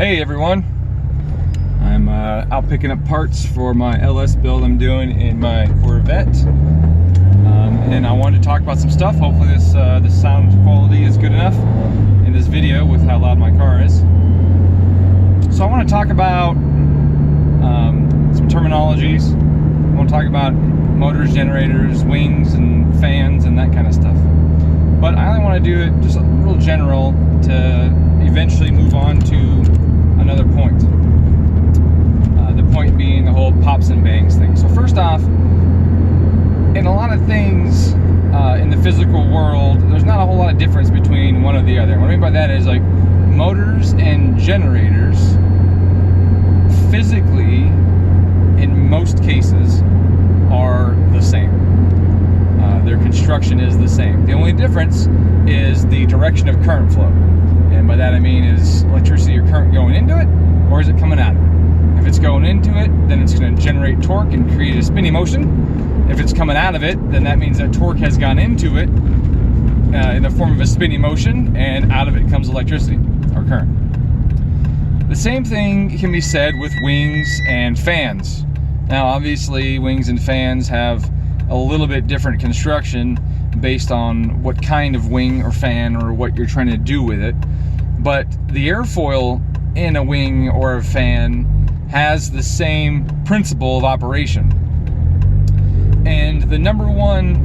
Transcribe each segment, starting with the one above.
Hey everyone, I'm out picking up parts for my LS build I'm doing in my Corvette, and I wanted to talk about some stuff. Hopefully this sound quality is good enough in this video with how loud my car is. So I want to talk about some terminologies. I want to talk about motors, generators, wings, and fans, and that kind of stuff. But I only want to do it just real general to eventually move on to another point. The point being the whole pops and bangs thing. So first off, in a lot of things in the physical world, there's not a whole lot of difference between one or the other. What I mean by that is, like, motors and generators physically, in most cases, are the same. Their construction is the same. The only difference is the direction of current flow. And by that I mean, is electricity or current going into it, or is it coming out of it? If it's going into it, then it's going to generate torque and create a spinning motion. If it's coming out of it, then that means that torque has gone into it in the form of a spinning motion, and out of it comes electricity or current. The same thing can be said with wings and fans. Now obviously wings and fans have a little bit different construction based on what kind of wing or fan or what you're trying to do with it. But the airfoil in a wing or a fan has the same principle of operation. And the number one,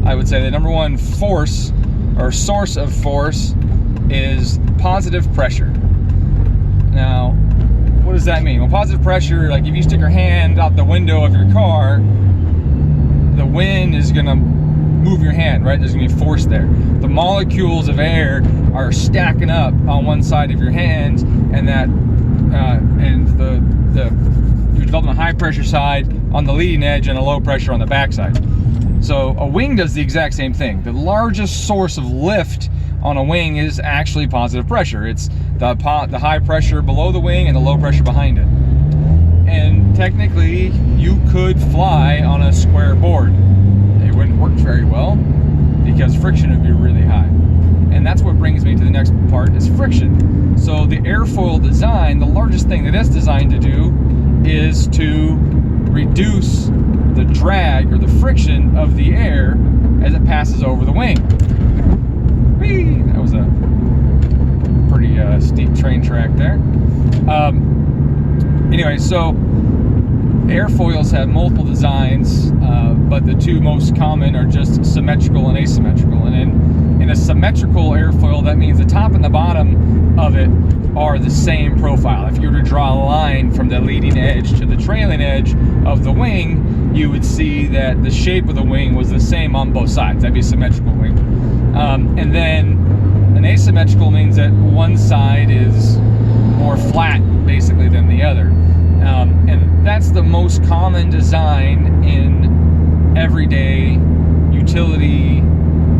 I would say the number one force or source of force is positive pressure. Now, what does that mean? Well, positive pressure, like if you stick your hand out the window of your car, the wind is going to move your hand, right? There's going to be force there. The molecules of air are stacking up on one side of your hand, and that you're developing a high pressure side on the leading edge and a low pressure on the back side. So a wing does the exact same thing. The largest source of lift on a wing is actually positive pressure. It's the high pressure below the wing and the low pressure behind it. And technically, you could fly on a square board. It wouldn't work very well because friction would be really high. And that's what brings me to the next part, is friction. So the airfoil design, the largest thing that it's designed to do is to reduce the drag or the friction of the air as it passes over the wing. Whee! That was a pretty steep train track there. Anyway, so airfoils have multiple designs, but the two most common are just symmetrical and asymmetrical. And in a symmetrical airfoil, that means the top and the bottom of it are the same profile. If you were to draw a line from the leading edge to the trailing edge of the wing, you would see that the shape of the wing was the same on both sides. That'd be a symmetrical wing. And then an asymmetrical means that one side is more flat, basically, than the other. And that's the most common design in everyday utility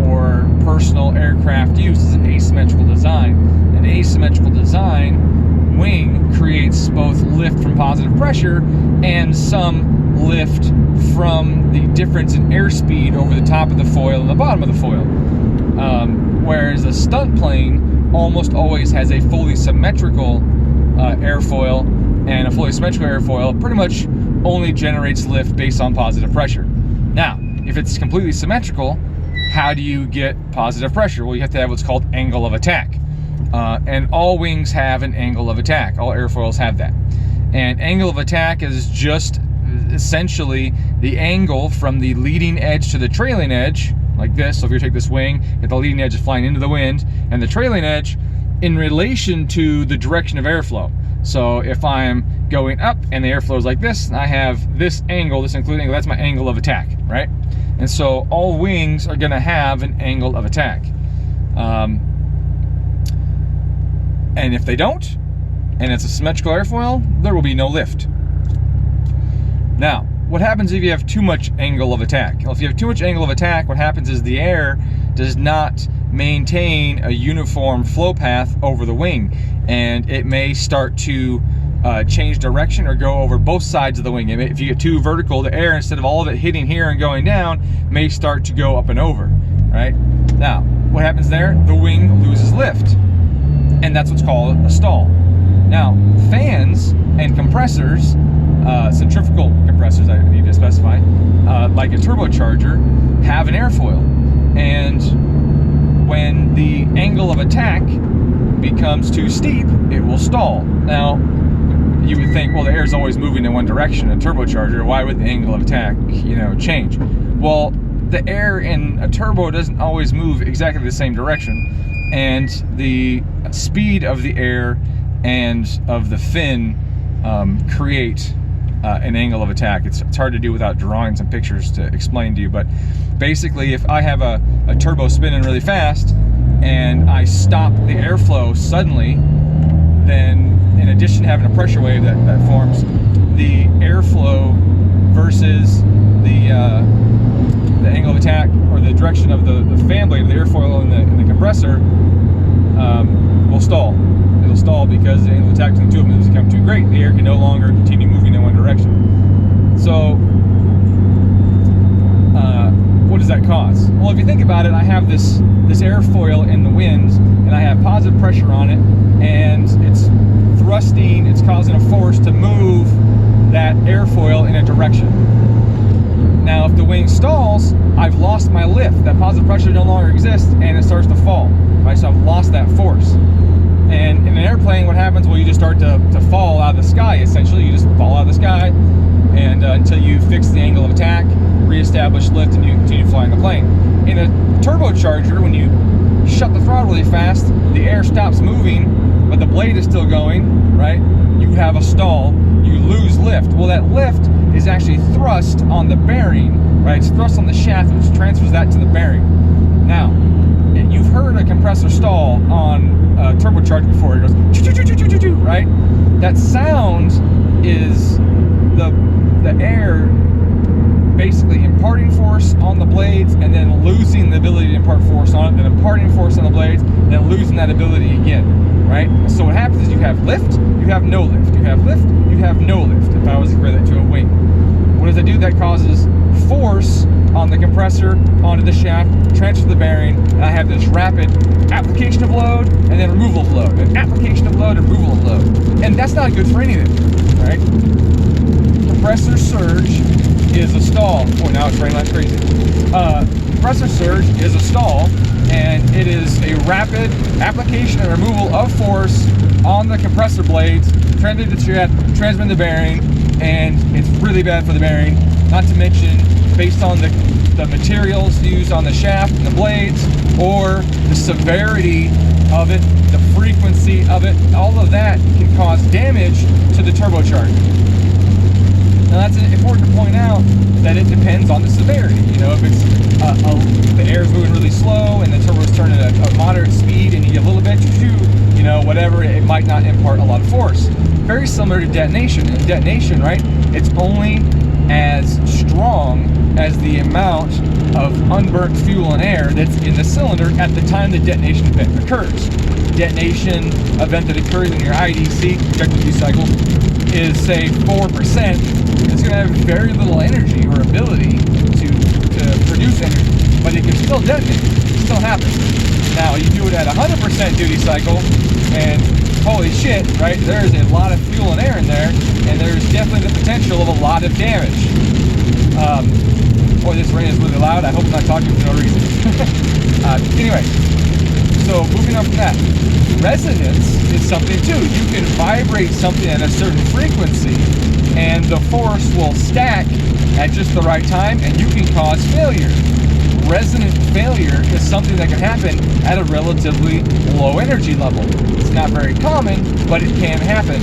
or personal aircraft use, is an asymmetrical design. An asymmetrical design wing creates both lift from positive pressure and some lift from the difference in airspeed over the top of the foil and the bottom of the foil. Whereas a stunt plane almost always has a fully symmetrical airfoil, and a fully symmetrical airfoil pretty much only generates lift based on positive pressure. Now, if it's completely symmetrical, how do you get positive pressure? Well, you have to have what's called angle of attack. And all wings have an angle of attack. All airfoils have that. And angle of attack is just essentially the angle from the leading edge to the trailing edge, like this. So if you take this wing, if the leading edge is flying into the wind, and the trailing edge in relation to the direction of airflow. So if I'm going up and the airflow is like this, I have this angle, this including angle, that's my angle of attack, right? And so all wings are gonna have an angle of attack. And if they don't, and it's a symmetrical airfoil, there will be no lift. Now, what happens if you have too much angle of attack? Well, if you have too much angle of attack, what happens is the air does not maintain a uniform flow path over the wing, and it may start to change direction or go over both sides of the wing. If you get too vertical, the air, instead of all of it hitting here and going down, may start to go up and over, right? Now, what happens there? The wing loses lift. and that's what's called a stall. Now, fans and compressors, centrifugal compressors, I need to specify, like a turbocharger, have an airfoil. And when the angle of attack becomes too steep, it will stall. Now, you would think, well, the air is always moving in one direction. A turbocharger, why would the angle of attack, change? Well, the air in a turbo doesn't always move exactly the same direction, and the speed of the air and of the fin create an angle of attack. It's hard to do without drawing some pictures to explain to you, but basically if I have a turbo spinning really fast and I stop the airflow suddenly, then in addition to having a pressure wave that forms, the airflow versus the angle of attack, or the direction of the fan blade of the airfoil in the compressor, will stall. It'll stall because the angle of attack between the two of them has become too great. The air can no longer continue moving in one direction. So what does that cause? Well, if you think about it, I have this airfoil in the wind, and I have positive pressure on it, and it's thrusting, it's causing a force to move that airfoil in a direction. Now, if the wing stalls, I've lost my lift. That positive pressure no longer exists, and it starts to fall. Right? So I've lost that force. And in an airplane, what happens? Well, you just start to fall out of the sky, essentially. You just fall out of the sky, and until you fix the angle of attack, reestablish lift, and you continue flying the plane. In a turbocharger, when you shut the throttle really fast, the air stops moving, but the blade is still going, right? You have a stall, you lose lift. Well, that lift is actually thrust on the bearing, right? It's thrust on the shaft, which transfers that to the bearing. Now, you've heard a compressor stall on a turbocharger before. It goes choo-choo-choo-choo-choo-choo, right? That sound is the air basically imparting force on the blades and then losing the ability to impart force on it, then imparting force on the blades, and then losing that ability again, right? So what happens is you have lift, you have no lift. You have lift, you have no lift, if I was to compare that to a wing. What does that do? That causes force on the compressor, onto the shaft, transfer the bearing, and I have this rapid application of load and then removal of load, and application of load and removal of load. And that's not good for anything, right? Compressor surge is a stall. Oh, now it's raining like crazy. Compressor surge is a stall, and it is a rapid application and removal of force on the compressor blades, transmitting the shaft, transmitting the bearing, and it's really bad for the bearing. Not to mention, based on the materials used on the shaft and the blades, or the severity of it, the frequency of it, all of that can cause damage to the turbocharger. Now that's important to point out that it depends on the severity. If it's the air is moving really slow and the turbo is turning at a moderate speed and you get a little bit, whatever, it might not impart a lot of force. Very similar to detonation. In detonation, right, it's only as strong as the amount of unburnt fuel and air that's in the cylinder at the time the detonation event occurs. Detonation event that occurs in your IDC, projectile duty cycle, is say 4%. It's going to have very little energy or ability to produce energy, but it can still detonate. It still happens. Now, you do it at 100% duty cycle, and holy shit, right? There's a lot of fuel and air in there, and there's definitely the potential of a lot of damage. Boy, this rain is really loud. I hope I'm not talking for no reason. Anyway, so moving on from that, resonance is something too. You can vibrate something at a certain frequency, and the force will stack at just the right time, and you can cause failure. Resonant failure is something that can happen at a relatively low energy level. It's not very common, but it can happen.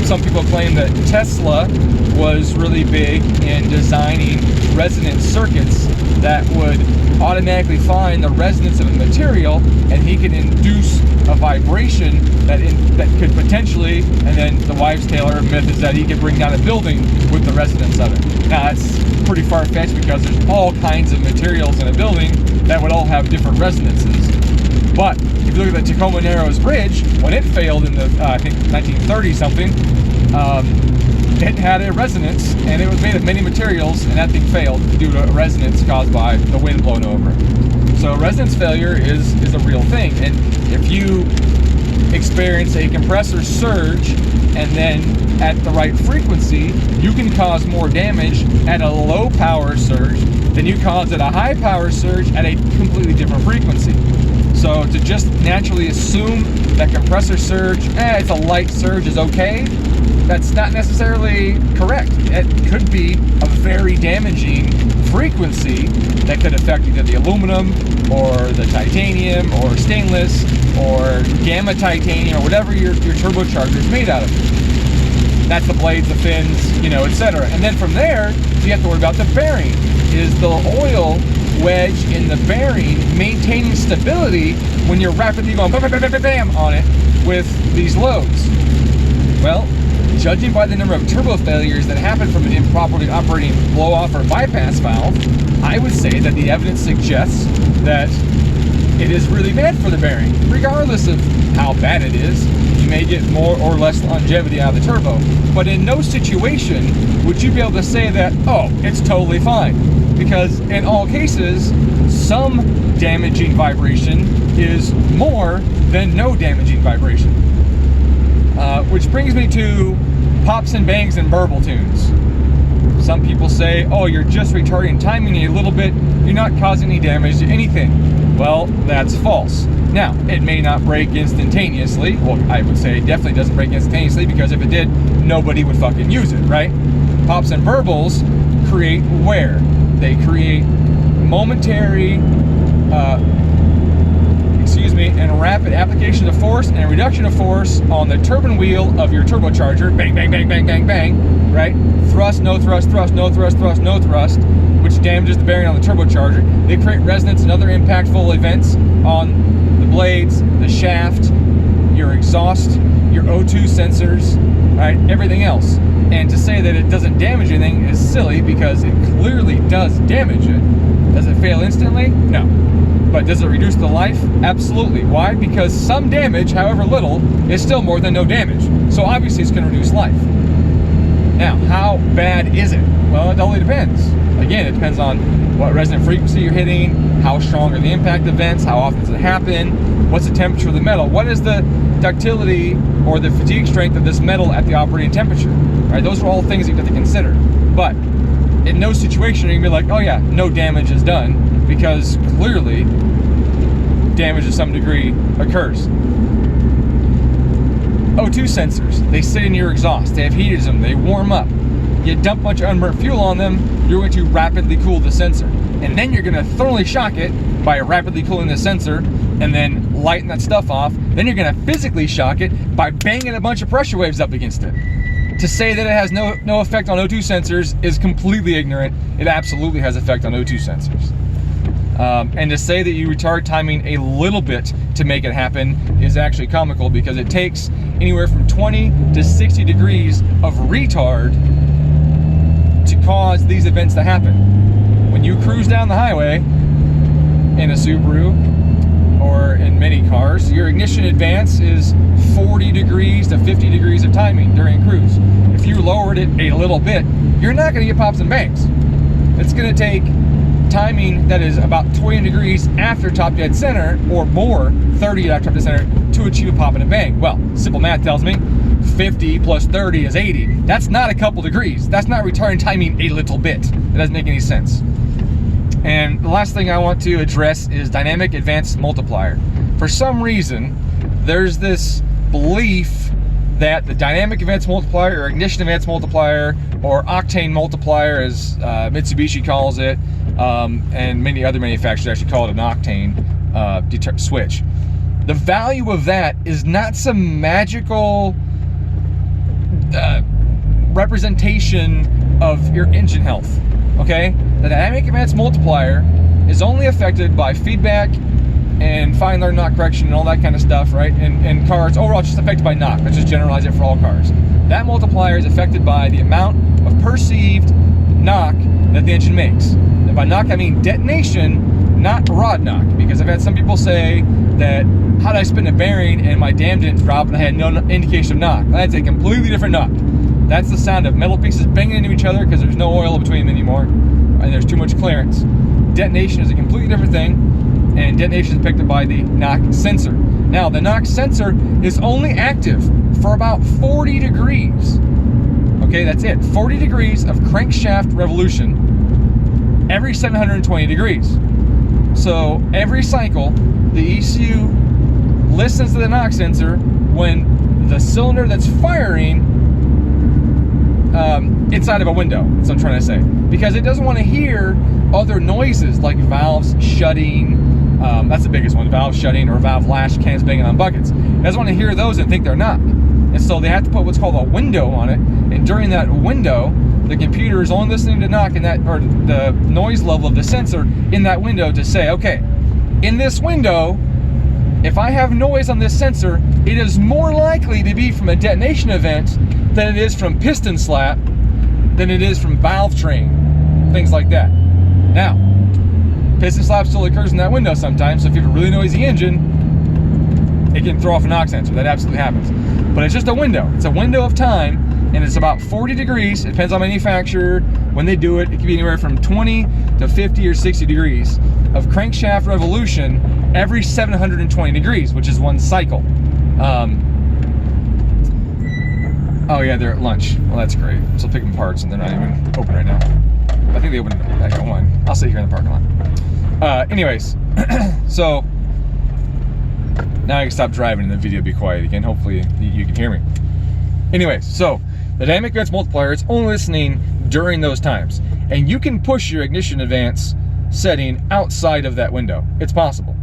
Some people claim that Tesla was really big in designing resonant circuits that would automatically find the resonance of a material, and he could induce a vibration that could potentially, and then the wives' tale myth is that he could bring down a building with the resonance of it. Now that's pretty far-fetched because there's all kinds of materials in a building that would all have different resonances. But if you look at the Tacoma Narrows Bridge, when it failed in the, I think 1930 something, it had a resonance, and it was made of many materials, and that thing failed due to a resonance caused by the wind blowing over. So resonance failure is a real thing, and if you experience a compressor surge and then at the right frequency, you can cause more damage at a low power surge than you cause at a high power surge at a completely different frequency. So to just naturally assume that compressor surge, it's a light surge, is okay, that's not necessarily correct. It could be a very damaging frequency that could affect either the aluminum or the titanium or stainless or gamma titanium or whatever your turbocharger is made out of. That's the blades, the fins, etc. And then from there, you have to worry about the bearing. Is the oil wedge in the bearing maintaining stability when you're rapidly going bam, bam, bam, bam, bam on it with these loads? Well, judging by the number of turbo failures that happen from an improperly operating blow-off or bypass valve, I would say that the evidence suggests that it is really bad for the bearing. Regardless of how bad it is, you may get more or less longevity out of the turbo. But in no situation would you be able to say that, oh, it's totally fine. Because in all cases, some damaging vibration is more than no damaging vibration. Which brings me to pops and bangs and burble tunes. Some people say, oh, you're just retarding timing a little bit, you're not causing any damage to anything. Well, that's false. Now, it may not break instantaneously. Well, I would say it definitely doesn't break instantaneously, because if it did, nobody would fucking use it, right? Pops and burbles create wear. They create momentary, and rapid application of force and reduction of force on the turbine wheel of your turbocharger. Bang, bang, bang, bang, bang, bang, right? Thrust, no thrust, thrust, no thrust, thrust, no thrust, which damages the bearing on the turbocharger. They create resonance and other impactful events on the blades, the shaft, your exhaust, your O2 sensors, right? Everything else. And to say that it doesn't damage anything is silly, because it clearly does damage it. Does it fail instantly? No. But does it reduce the life? Absolutely. Why? Because some damage, however little, is still more than no damage. So obviously it's going to reduce life. Now, how bad is it? Well, it totally depends. Again, it depends on what resonant frequency you're hitting, how strong are the impact events, how often does it happen, what's the temperature of the metal, what is the ductility or the fatigue strength of this metal at the operating temperature. Right? Those are all things you have to consider. But in no situation are you going to be like, oh yeah, no damage is done, because clearly damage to some degree occurs. O2 sensors, they sit in your exhaust, they have heaters in them, they warm up. You dump a bunch of unburnt fuel on them, you're going to rapidly cool the sensor. And then you're going to thoroughly shock it by rapidly cooling the sensor and then lighten that stuff off. Then you're going to physically shock it by banging a bunch of pressure waves up against it. To say that it has no effect on O2 sensors is completely ignorant. It absolutely has effect on O2 sensors. And to say that you retard timing a little bit to make it happen is actually comical, because it takes anywhere from 20 to 60 degrees of retard to cause these events to happen. When you cruise down the highway in a Subaru or in many cars, your ignition advance is 40 degrees to 50 degrees of timing during cruise. If you lowered it a little bit, you're not going to get pops and bangs. It's going to take timing that is about 20 degrees after top dead center, or more, 30 after top dead center, to achieve a pop and a bang. Well, simple math tells me 50 plus 30 is 80. That's not a couple degrees. That's not retarding timing a little bit. It doesn't make any sense. And the last thing I want to address is dynamic advance multiplier. For some reason, there's this belief that the dynamic advance multiplier or ignition advance multiplier or octane multiplier, as Mitsubishi calls it, and many other manufacturers actually call it an octane switch. The value of that is not some magical representation of your engine health, okay? The dynamic advance multiplier is only affected by feedback and fine learned knock correction and all that kind of stuff, right? And cars, overall, it's just affected by knock. Let's just generalize it for all cars. That multiplier is affected by the amount of perceived knock that the engine makes. And by knock, I mean detonation, not rod knock. Because I've had some people say that, how did I spin a bearing and my dam didn't drop and I had no indication of knock? That's a completely different knock. That's the sound of metal pieces banging into each other because there's no oil between them anymore and there's too much clearance. Detonation is a completely different thing. and detonation is picked up by the knock sensor. Now, the knock sensor is only active for about 40 degrees. Okay, that's it. 40 degrees of crankshaft revolution every 720 degrees. So every cycle, the ECU listens to the knock sensor when the cylinder that's firing inside of a window. That's what I'm trying to say. Because it doesn't want to hear other noises like valves shutting. That's the biggest one, valve shutting or valve latch cans banging on buckets. It doesn't want to hear those and think they're knock. And so they have to put what's called a window on it. And during that window, the computer is only listening to knock in that, or the noise level of the sensor in that window to say, okay, in this window, if I have noise on this sensor, it is more likely to be from a detonation event than it is from piston slap, than it is from valve train, things like that. Now, piston slap still occurs in that window sometimes, so if you have a really noisy engine, it can throw off a knock sensor. That absolutely happens. But it's just a window. It's a window of time, and it's about 40 degrees. It depends on manufacturer. When they do it, it can be anywhere from 20 to 50 or 60 degrees of crankshaft revolution every 720 degrees, which is one cycle. Oh yeah, they're at lunch. Well, that's great. So pick them parts, and they're not even open right now. I think they opened back at 1. I'll sit here in the parking lot. Anyways, so now I can stop driving and the video be quiet again. Hopefully you can hear me. Anyways, so the dynamic advance multiplier is only listening during those times. And you can push your ignition advance setting outside of that window. It's possible.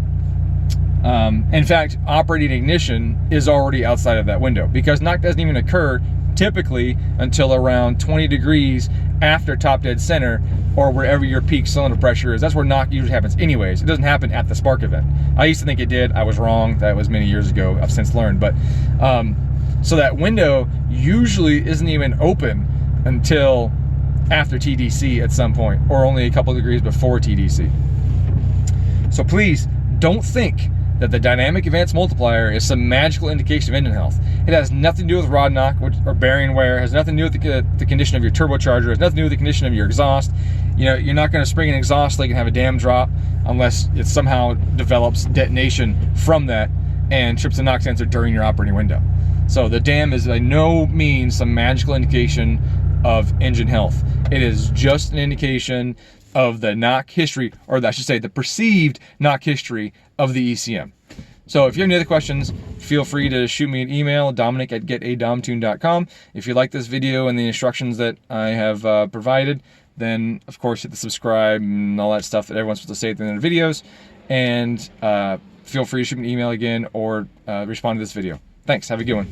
In fact, operating ignition is already outside of that window because knock doesn't even occur typically until around 20 degrees after top dead center or wherever your peak cylinder pressure is. That's where knock usually happens anyways. It doesn't happen at the spark event. I used to think it did. I was wrong. That was many years ago. I've since learned. But so that window usually isn't even open until after TDC at some point, or only a couple of degrees before TDC. So please don't think that the dynamic advance multiplier is some magical indication of engine health. It has nothing to do with rod knock or bearing wear. It has nothing to do with the condition of your turbocharger. It has nothing to do with the condition of your exhaust. You know, you're not going to spring an exhaust leak and have a dam drop unless it somehow develops detonation from that and trips the knock sensor during your operating window. So the dam is by no means some magical indication of engine health. It is just an indication of the knock history, or I should say the perceived knock history of the ECM. So if you have any other questions, feel free to shoot me an email, dominic@GetaDomTune.com. If you like this video and the instructions that I have provided, then of course hit the subscribe and all that stuff that everyone's supposed to say at the end of the videos. And feel free to shoot me an email again or respond to this video. Thanks, have a good one.